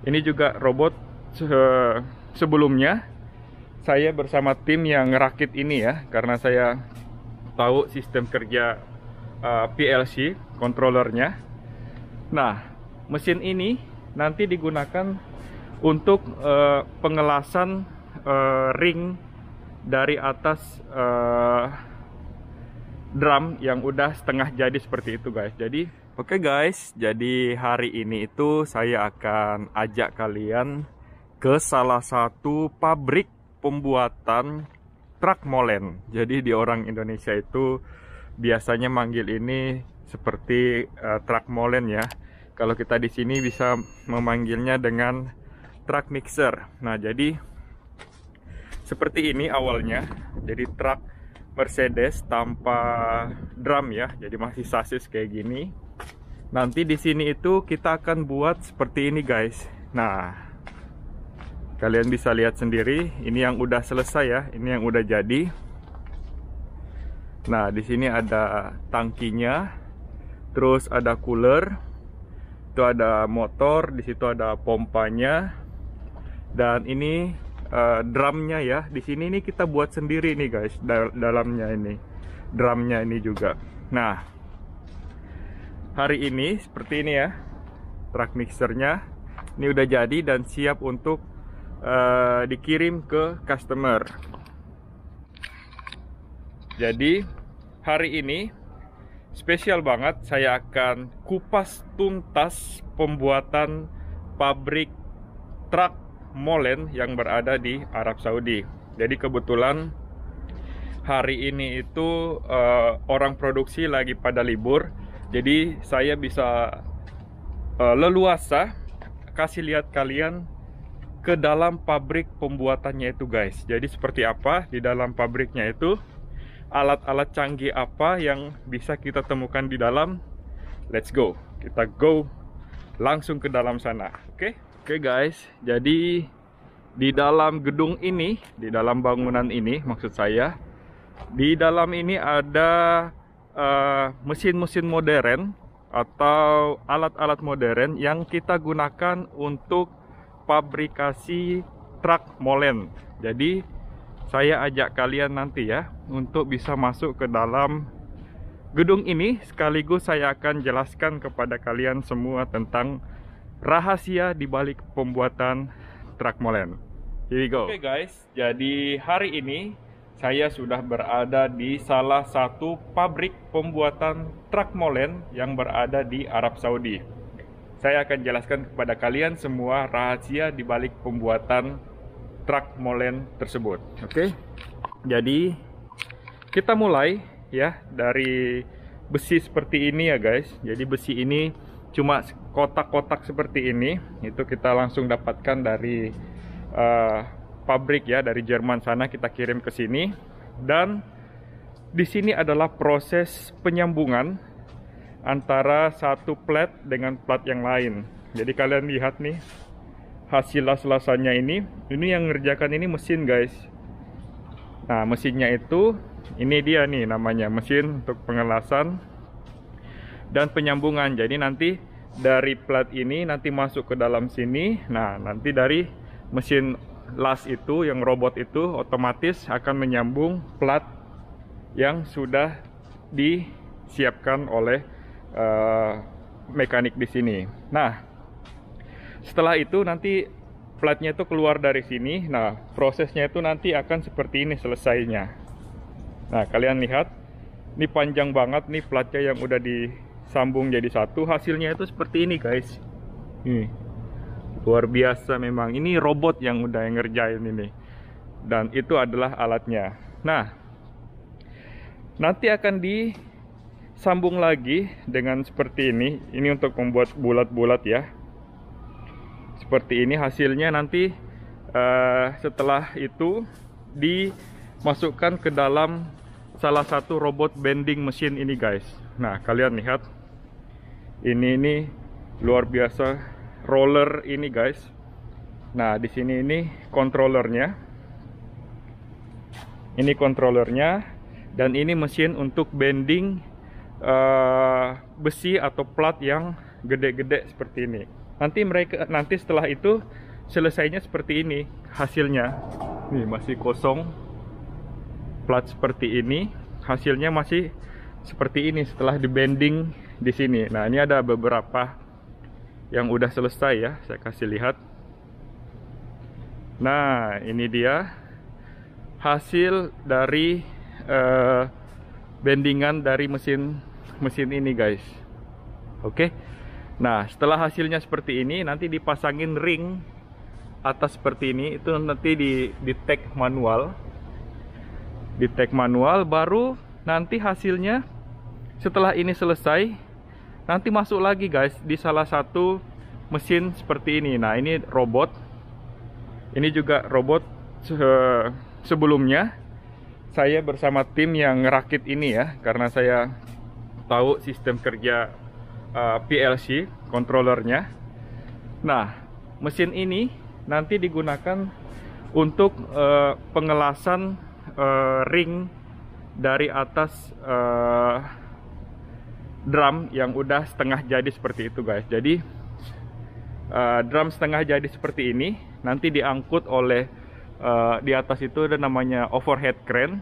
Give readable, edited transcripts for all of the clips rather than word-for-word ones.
Ini juga robot sebelumnya saya bersama tim yang ngerakit ini ya, karena saya tahu sistem kerja PLC controllernya. Nah, mesin ini nanti digunakan untuk pengelasan ring dari atas drum yang udah setengah jadi seperti itu guys. Jadi oke guys, jadi hari ini itu saya akan ajak kalian ke salah satu pabrik pembuatan truk molen. Jadi di orang Indonesia itu biasanya manggil ini seperti truk molen ya. Kalau kita di sini bisa memanggilnya dengan truk mixer. Nah, jadi seperti ini awalnya. Jadi truk Mercedes tanpa drum ya. Jadi masih sasis kayak gini. Nanti di sini itu kita akan buat seperti ini guys. Nah, kalian bisa lihat sendiri. Ini yang udah selesai ya. Ini yang udah jadi. Nah, di sini ada tangkinya. Terus ada cooler. Itu ada motor. Di situ ada pompanya. Dan ini drumnya ya. Di sini nih kita buat sendiri nih guys, dalamnya ini drumnya ini juga. Nah, hari ini seperti ini ya, truk mixernya ini udah jadi dan siap untuk dikirim ke customer. Jadi hari ini spesial banget, saya akan kupas tuntas pembuatan pabrik truk molen yang berada di Arab Saudi. Jadi kebetulan hari ini itu orang produksi lagi pada libur. Jadi saya bisa leluasa kasih lihat kalian ke dalam pabrik pembuatannya itu guys. Jadi seperti apa di dalam pabriknya itu, alat-alat canggih apa yang bisa kita temukan di dalam. Let's go. Kita go langsung ke dalam sana. Oke guys, jadi di dalam gedung ini, di dalam bangunan ini maksud saya, di dalam ini ada mesin-mesin modern atau alat-alat modern yang kita gunakan untuk pabrikasi truk molen. Jadi saya ajak kalian nanti ya untuk bisa masuk ke dalam gedung ini, sekaligus saya akan jelaskan kepada kalian semua tentang rahasia di balik pembuatan truk molen. Here we go. Oke guys, jadi hari ini saya sudah berada di salah satu pabrik pembuatan truk molen yang berada di Arab Saudi. Saya akan jelaskan kepada kalian semua rahasia di balik pembuatan truk molen tersebut. Oke. Jadi kita mulai ya dari besi seperti ini ya guys. Jadi besi ini cuma kotak-kotak seperti ini, itu kita langsung dapatkan dari pabrik ya, dari Jerman sana kita kirim ke sini. Dan di sini adalah proses penyambungan antara satu plat dengan plat yang lain. Jadi kalian lihat nih hasil las-lasannya ini yang ngerjakan ini mesin guys. Nah, mesinnya itu ini dia nih namanya, mesin untuk pengelasan dan penyambungan. Jadi nanti dari plat ini nanti masuk ke dalam sini. Nah, nanti dari mesin las itu, yang robot itu otomatis akan menyambung plat yang sudah disiapkan oleh mekanik di sini. Nah, setelah itu nanti platnya itu keluar dari sini. Nah, prosesnya itu nanti akan seperti ini selesainya. Nah, kalian lihat ini panjang banget nih platnya yang udah disambung jadi satu. Hasilnya itu seperti ini guys. Luar biasa memang. Ini robot yang udah ngerjain ini. Dan itu adalah alatnya. Nah, nanti akan disambung lagi dengan seperti ini. Ini untuk membuat bulat-bulat ya. Seperti ini hasilnya nanti setelah itu dimasukkan ke dalam salah satu robot bending mesin ini guys. Nah, kalian lihat. Ini luar biasa. Roller ini guys. Nah, di sini ini controllernya. Ini controllernya dan ini mesin untuk bending besi atau plat yang gede-gede seperti ini. Nanti setelah itu selesainya seperti ini hasilnya. Nih masih kosong, plat seperti ini, hasilnya masih seperti ini setelah di bending di sini. Nah, ini ada beberapa yang udah selesai ya, saya kasih lihat. Nah, ini dia hasil dari bendingan dari mesin ini guys. Oke. Nah, setelah hasilnya seperti ini, nanti dipasangin ring atas seperti ini. Itu nanti di tag manual. Di tag manual, baru nanti hasilnya setelah ini selesai, nanti masuk lagi guys di salah satu mesin seperti ini. Nah, ini robot. Ini juga robot. Sebelumnya saya bersama tim yang ngerakit ini ya, karena saya tahu sistem kerja PLC controllernya. Nah, mesin ini nanti digunakan untuk pengelasan ring dari atas drum yang udah setengah jadi seperti itu guys. Jadi drum setengah jadi seperti ini nanti diangkut oleh di atas itu ada namanya overhead crane,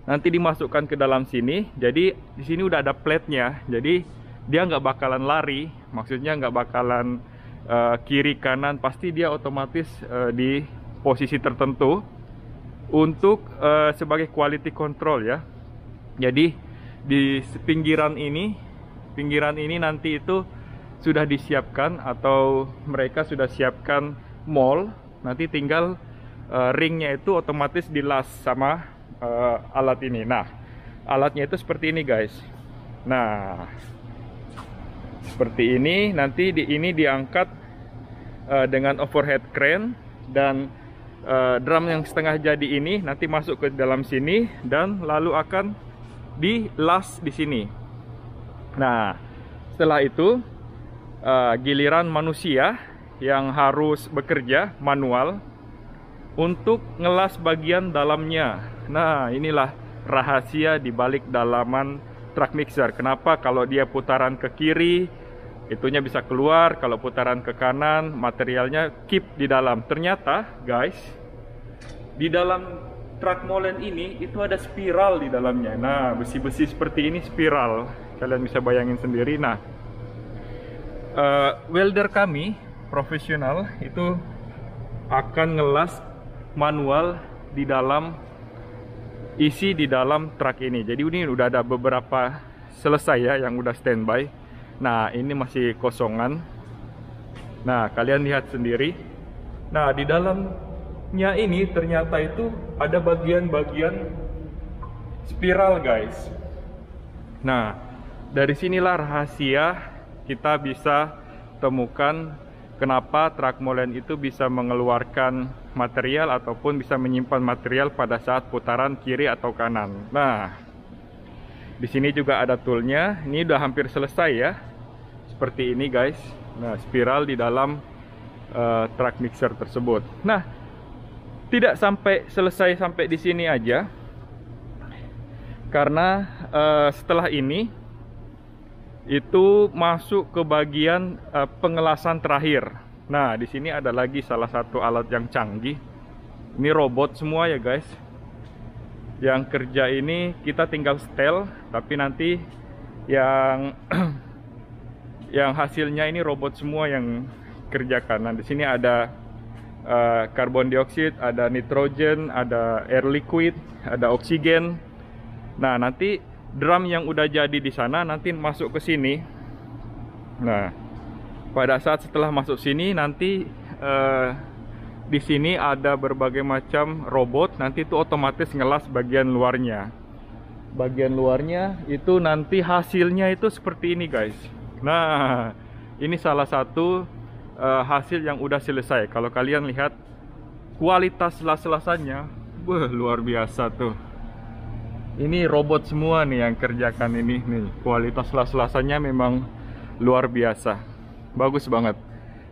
nanti dimasukkan ke dalam sini. Jadi di sini udah ada plate-nya, jadi dia nggak bakalan lari, maksudnya nggak bakalan kiri kanan, pasti dia otomatis di posisi tertentu untuk sebagai quality control ya. Jadi di pinggiran ini nanti itu sudah disiapkan, atau mereka sudah siapkan mold, nanti tinggal ringnya itu otomatis dilas sama alat ini. Nah, alatnya itu seperti ini guys. Nah, seperti ini. Nanti ini diangkat dengan overhead crane, dan drum yang setengah jadi ini nanti masuk ke dalam sini dan lalu akan dilas di sini. Nah, setelah itu giliran manusia yang harus bekerja manual untuk ngelas bagian dalamnya. Nah, inilah rahasia di balik dalaman truck mixer. Kenapa kalau dia putaran ke kiri itunya bisa keluar, kalau putaran ke kanan materialnya keep di dalam. Ternyata guys, di dalam truck molen ini itu ada spiral di dalamnya. Nah, besi-besi seperti ini spiral, kalian bisa bayangin sendiri. Nah, welder kami profesional itu akan ngelas manual di dalam isi di dalam truk ini. Jadi ini udah ada beberapa selesai ya, yang udah standby. Nah, ini masih kosongan. Nah, kalian lihat sendiri. Nah, di dalamnya ini ternyata itu ada bagian-bagian spiral guys. Nah, dari sinilah rahasia kita bisa temukan kenapa truk molen itu bisa mengeluarkan material ataupun bisa menyimpan material pada saat putaran kiri atau kanan. Nah, di sini juga ada toolnya. Ini udah hampir selesai ya. Seperti ini guys. Nah, spiral di dalam truck mixer tersebut. Nah, tidak sampai selesai sampai di sini aja. Karena setelah ini itu masuk ke bagian pengelasan terakhir. Nah, di sini ada lagi salah satu alat yang canggih. Ini robot semua ya guys. Yang kerja ini kita tinggal setel, tapi nanti yang yang hasilnya ini robot semua yang kerjakan. Nah, di sini ada karbon dioksida, ada nitrogen, ada air liquid, ada oksigen. Nah, nanti drum yang udah jadi di sana nanti masuk ke sini. Nah, pada saat setelah masuk sini nanti di sini ada berbagai macam robot, nanti itu otomatis ngelas bagian luarnya. Bagian luarnya itu nanti hasilnya itu seperti ini guys. Nah, ini salah satu hasil yang udah selesai. Kalau kalian lihat kualitas las-lasannya, luar biasa tuh. Ini robot semua nih yang kerjakan ini nih. Kualitas las-lasannya memang luar biasa. Bagus banget.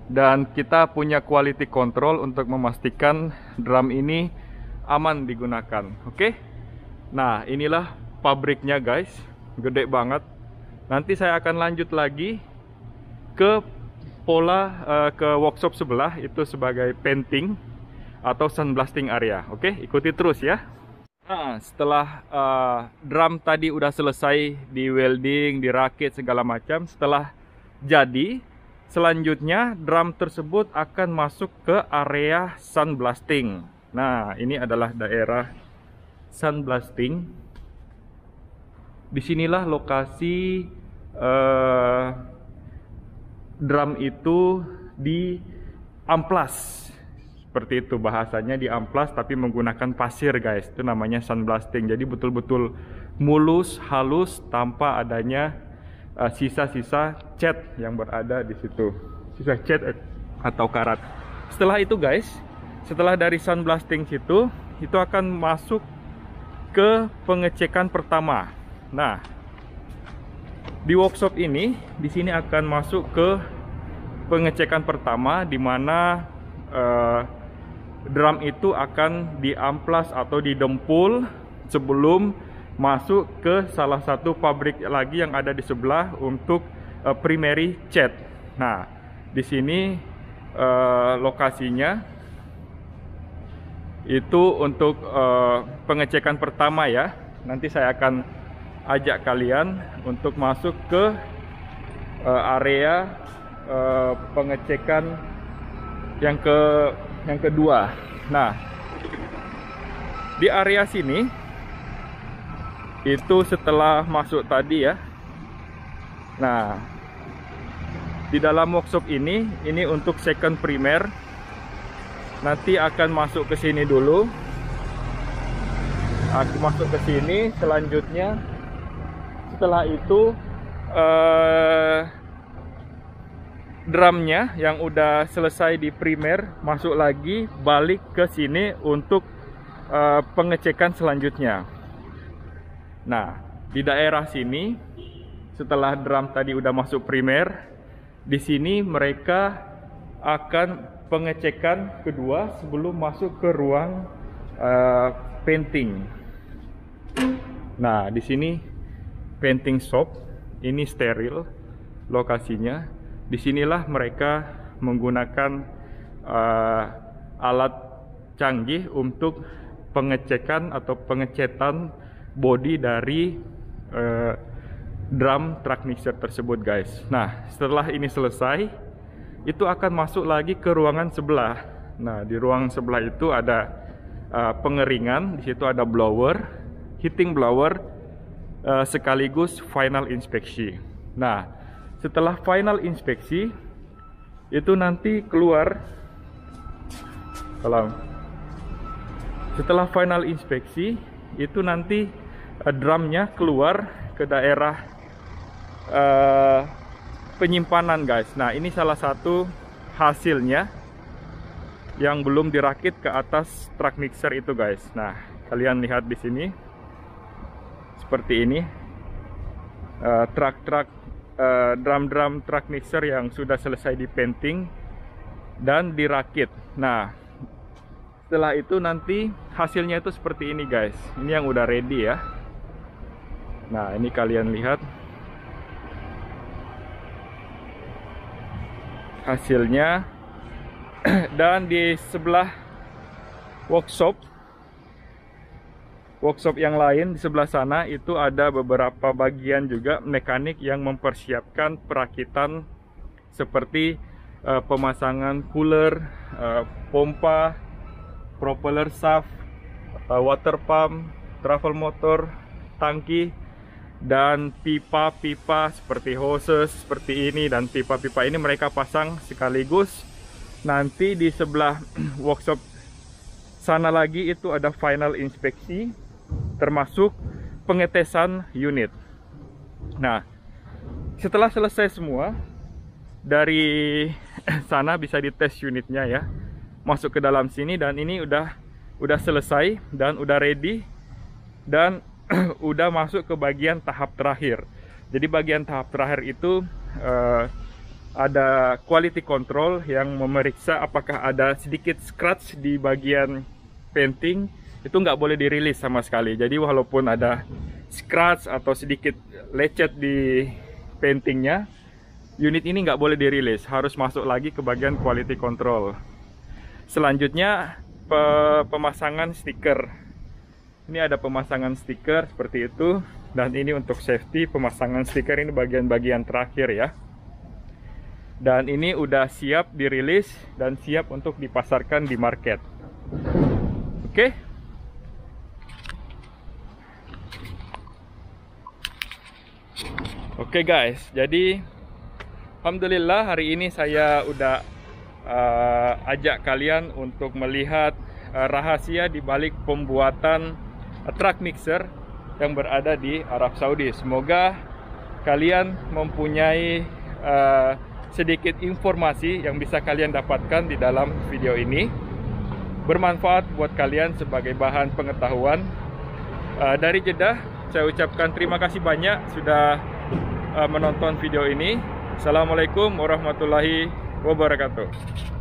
Dan kita punya quality control untuk memastikan drum ini aman digunakan. Oke? Nah, inilah pabriknya guys. Gede banget. Nanti saya akan lanjut lagi ke pola ke workshop sebelah itu sebagai painting atau sandblasting area. Oke, ikuti terus ya. Nah, setelah drum tadi udah selesai di welding, dirakit segala macam, setelah jadi, selanjutnya drum tersebut akan masuk ke area sandblasting. Nah, ini adalah daerah sandblasting. Disinilah lokasi drum itu diamplas. Seperti itu bahasanya, diamplas tapi menggunakan pasir guys. Itu namanya sandblasting. Jadi betul-betul mulus, halus tanpa adanya sisa-sisa cat yang berada di situ. Sisa cat atau karat. Setelah itu guys, setelah dari sandblasting situ, itu akan masuk ke pengecekan pertama. Nah, di workshop ini, di sini akan masuk ke pengecekan pertama, di mana drum itu akan diamplas atau didempul sebelum masuk ke salah satu pabrik lagi yang ada di sebelah untuk primary cat. Nah, di sini lokasinya itu untuk pengecekan pertama ya. Nanti saya akan ajak kalian untuk masuk ke area pengecekan yang kedua. Nah, di area sini itu setelah masuk tadi ya. Nah, di dalam workshop ini untuk second primer. Nanti akan masuk ke sini dulu. Aku masuk ke sini, selanjutnya setelah itu drumnya yang udah selesai di primer masuk lagi balik ke sini untuk pengecekan selanjutnya. Nah, di daerah sini setelah drum tadi udah masuk primer, di sini mereka akan pengecekan kedua sebelum masuk ke ruang painting. Nah, di sini painting shop, ini steril lokasinya. Disinilah mereka menggunakan alat canggih untuk pengecekan atau pengecetan body dari drum truck mixer tersebut guys. Nah, setelah ini selesai, itu akan masuk lagi ke ruangan sebelah. Nah, di ruang sebelah itu ada pengeringan, di situ ada blower, heating blower, sekaligus final inspeksi. Nah, setelah final inspeksi itu nanti keluar. Setelah final inspeksi itu nanti drumnya keluar ke daerah penyimpanan guys. Nah, ini salah satu hasilnya yang belum dirakit ke atas truck mixer itu guys. Nah, kalian lihat di sini seperti ini drum truck mixer yang sudah selesai di painting dan dirakit. Nah, setelah itu nanti hasilnya itu seperti ini guys. Ini yang udah ready ya. Nah, ini kalian lihat hasilnya. Dan di sebelah workshop yang lain di sebelah sana itu ada beberapa bagian juga mekanik yang mempersiapkan perakitan seperti pemasangan cooler, pompa, propeller shaft, water pump, travel motor, tangki, dan pipa-pipa seperti hoses seperti ini. Dan pipa-pipa ini mereka pasang sekaligus. Nanti di sebelah workshop sana lagi itu ada final inspeksi, termasuk pengetesan unit. Nah, setelah selesai semua dari sana bisa dites unitnya ya, masuk ke dalam sini. Dan ini udah selesai dan udah ready dan udah masuk ke bagian tahap terakhir. Jadi bagian tahap terakhir itu ada quality control yang memeriksa apakah ada sedikit scratch di bagian painting. Itu nggak boleh dirilis sama sekali. Jadi walaupun ada scratch atau sedikit lecet di paintingnya, unit ini nggak boleh dirilis, harus masuk lagi ke bagian quality control. Selanjutnya pemasangan stiker. Ini ada pemasangan stiker seperti itu, dan ini untuk safety. Pemasangan stiker ini bagian-bagian terakhir ya. Dan ini udah siap dirilis dan siap untuk dipasarkan di market. Oke. Oke guys, jadi alhamdulillah hari ini saya udah ajak kalian untuk melihat rahasia di balik pembuatan truck mixer yang berada di Arab Saudi. Semoga kalian mempunyai sedikit informasi yang bisa kalian dapatkan di dalam video ini, bermanfaat buat kalian sebagai bahan pengetahuan. Dari Jeddah, saya ucapkan terima kasih banyak sudah menonton video ini. Assalamualaikum warahmatullahi wabarakatuh.